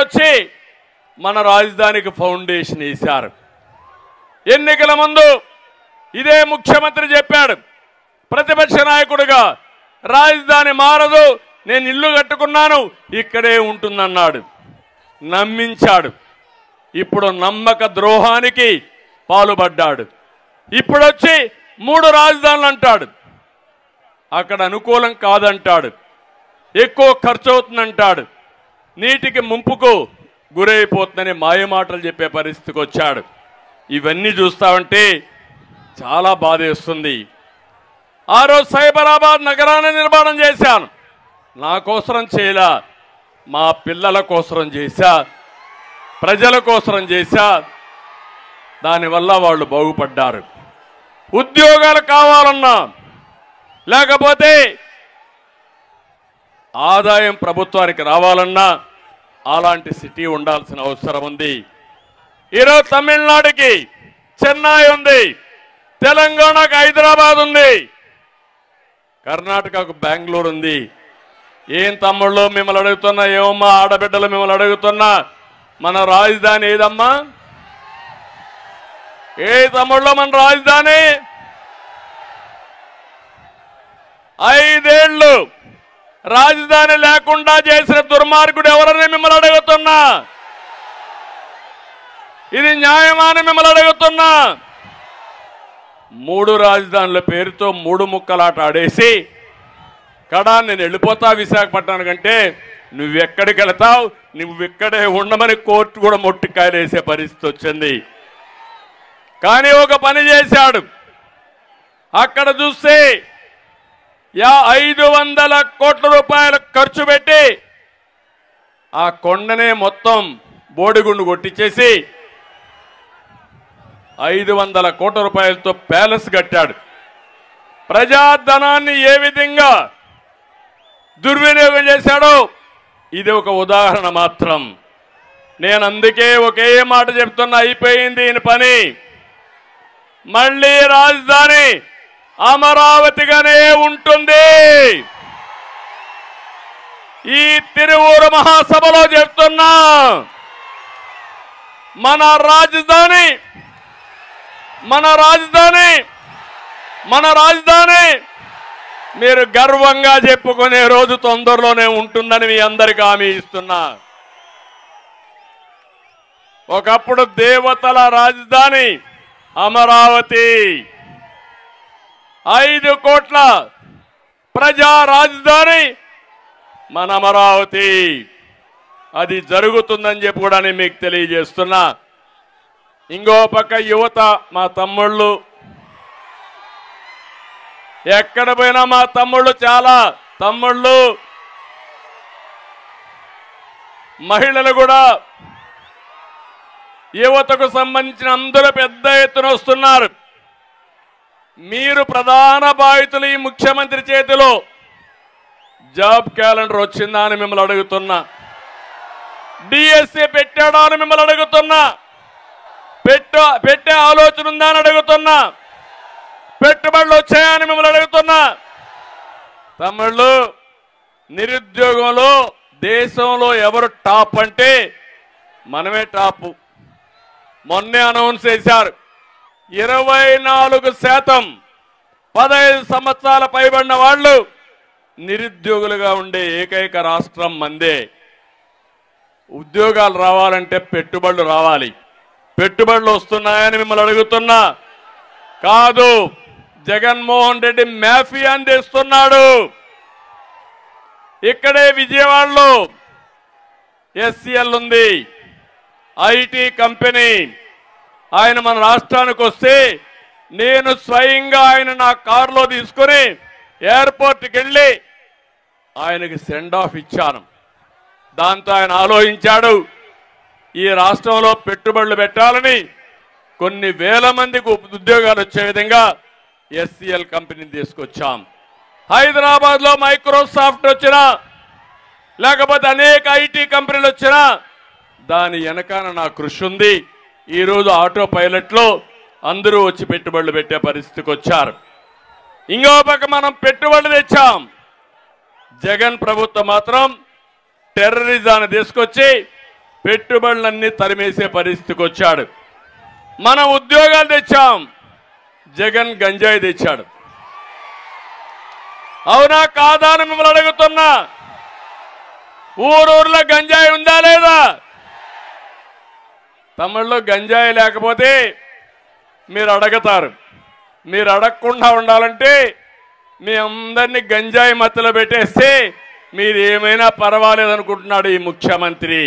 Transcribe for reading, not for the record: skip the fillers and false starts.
వచ్చి మన రాజధానికి ఫౌండేషన్ వేశారు. ఎన్నికల ముందు ఇదే ముఖ్యమంత్రి చెప్పాడు, ప్రతిపక్ష నాయకుడిగా రాజధాని మారదు, నేను ఇల్లు కట్టుకున్నాను ఇక్కడే ఉంటుందన్నాడు. నమ్మించాడు. ఇప్పుడు నమ్మక ద్రోహానికి పాల్పడ్డాడు. ఇప్పుడు వచ్చి 3 రాజధానులు అంటాడు. అక్కడ అనుకూలం కాదంటాడు, ఎక్కువ ఖర్చు అవుతుందంటాడు, నీటికి ముంపుకు గురైపోతుందని మాయమాటలు చెప్పే పరిస్థితికి వచ్చాడు. ఇవన్నీ చూస్తామంటే చాలా బాధేస్తుంది. ఆ రోజు సైబరాబాద్ నగరాన్ని నిర్మాణం చేశాను. నా కోసరం చేయలా, మా పిల్లల కోసరం చేశా, ప్రజల కోసరం చేశా. దానివల్ల వాళ్ళు బాగుపడ్డారు. ఉద్యోగాలు కావాలన్నా, లేకపోతే ఆదాయం ప్రభుత్వానికి రావాలన్నా అలాంటి సిటీ ఉండాల్సిన అవసరం ఉంది. ఈరోజు తమిళనాడుకి చెన్నై ఉంది, తెలంగాణకు హైదరాబాద్ ఉంది, కర్ణాటకకు బెంగళూరు ఉంది. ఏం తమ్ముళ్ళు మిమ్మల్ని అడుగుతున్నా, ఏమమ్మా ఆడబిడ్డలు మిమ్మల్ని అడుగుతున్నా, మన రాజధాని ఏదమ్మా? ఏ తమ్ముళ్ళు మన రాజధాని? 5 ఏళ్ళు రాజధాని లేకుండా చేసిన దుర్మార్గుడు ఎవరని మిమ్మల్ని అడుగుతున్నా. ఇది న్యాయమా అని మిమ్మల్ని అడుగుతున్నా. 3 రాజధానుల పేరుతో 3 ముక్కలాట ఆడేసి కడా నేను వెళ్ళిపోతా విశాఖపట్నానికంటే నువ్వెక్కడికి వెళతావు, నువ్వెక్కడే ఉండమని కోర్టు కూడా మొట్టికాయలేసే పరిస్థితి వచ్చింది. కానీ ఒక పని చేశాడు. అక్కడ చూస్తే 500 కోట్ల రూపాయలు ఖర్చు పెట్టి ఆ కొండనే మొత్తం బోడిగుండు కొట్టించేసి 500 కోట్ల రూపాయలతో ప్యాలెస్ కట్టాడు. ప్రజాధనాన్ని ఏ విధంగా దుర్వినియోగం చేశాడో ఇది ఒక ఉదాహరణ మాత్రం. నేను అందుకే ఒకే మాట చెప్తున్నా, అయిపోయింది ఈయన పని. మళ్ళీ రాజధాని అమరావతిగానే ఉంటుంది. ఈ తిరువూరు మహాసభలో చెప్తున్నా, మన రాజధాని మీరు గర్వంగా చెప్పుకునే రోజు తొందరలోనే ఉంటుందని మీ అందరికీ హామీ ఇస్తున్నా. ఒకప్పుడు దేవతల రాజధాని అమరావతి, 5 కోట్ల ప్రజా రాజధాని మన అమరావతి. అది జరుగుతుందని చెప్పి కూడా నేను మీకు తెలియజేస్తున్నా. ఇంకో పక్క యువత, మా తమ్ముళ్ళు, ఎక్కడ పోయినా మా తమ్ముళ్ళు, చాలా తమ్ముళ్ళు, మహిళలు కూడా, యువతకు సంబంధించిన అందరూ పెద్ద ఎత్తున వస్తున్నారు. మీరు ప్రధాన బాధితులు. ఈ ముఖ్యమంత్రి చేతిలో జాబ్ క్యాలెండర్ వచ్చిందా అని మిమ్మల్ని అడుగుతున్నా. డిఎస్సీ పెట్టాడా అని మిమ్మల్ని అడుగుతున్నా. పెట్టే ఆలోచన ఉందా అని అడుగుతున్నా. పెట్టుబడులు వచ్చాయని మిమ్మల్ని అడుగుతున్నా. తమ్ముళ్ళు, నిరుద్యోగంలో దేశంలో ఎవరు టాప్ అంటే మనమే టాపు. మొన్నే అనౌన్స్ చేశారు, 24% 15 సంవత్సరాల పైబడిన వాళ్ళు నిరుద్యోగులుగా ఉండే ఏకైక రాష్ట్రం మందే. ఉద్యోగాలు రావాలంటే పెట్టుబడులు రావాలి. పెట్టుబడులు వస్తున్నాయని మిమ్మల్ని అడుగుతున్నా. కాదు, జగన్మోహన్ రెడ్డి మాఫియాని తెస్తున్నాడు. ఇక్కడే విజయవాడలో ఎస్సీఎల్ ఉంది, ఐటీ కంపెనీ. ఆయన మన రాష్ట్రానికి వస్తే నేను స్వయంగా ఆయన నా కారులో తీసుకుని ఎయిర్పోర్ట్కి వెళ్ళి ఆయనకి సెండ్ ఆఫ్ ఇచ్చాను. దాంతో ఆయన ఆలోచించాడు, ఈ రాష్ట్రంలో పెట్టుబడులు పెట్టాలని, కొన్ని వేల మందికి ఉద్యోగాలు వచ్చే విధంగా ఎస్సీఎల్ కంపెనీని తీసుకొచ్చాం. హైదరాబాద్లో మైక్రోసాఫ్ట్ వచ్చినా, లేకపోతే అనేక ఐటీ కంపెనీలు వచ్చినా దాని వెనకాల నా కృషి ఉంది. ఈరోజు ఆటో పైలట్లో అందరూ వచ్చి పెట్టుబడులు పెట్టే పరిస్థితికి వచ్చారు. ఇంకో పక్క మనం పెట్టుబడులు తెచ్చాం. జగన్ ప్రభుత్వం మాత్రం టెర్రరిజాన్ని తీసుకొచ్చి పెట్టుబడులన్నీ తరిమేసే పరిస్థితికి వచ్చాడు. మనం ఉద్యోగాలు తెచ్చాం, జగన్ గంజాయి తెచ్చాడు. అవునా కాదా అని మిమ్మల్ని అడుగుతున్నా. ఊరూర్లో గంజాయి ఉందా లేదా? తమిళలో గంజాయి లేకపోతే మీరు అడగతారు. మీరు అడగకుండా ఉండాలంటే మీ అందరినీ గంజాయి మత్తులో పెట్టేస్తే మీరు ఏమైనా పర్వాలేదనుకుంటున్నాడు ఈ ముఖ్యమంత్రి.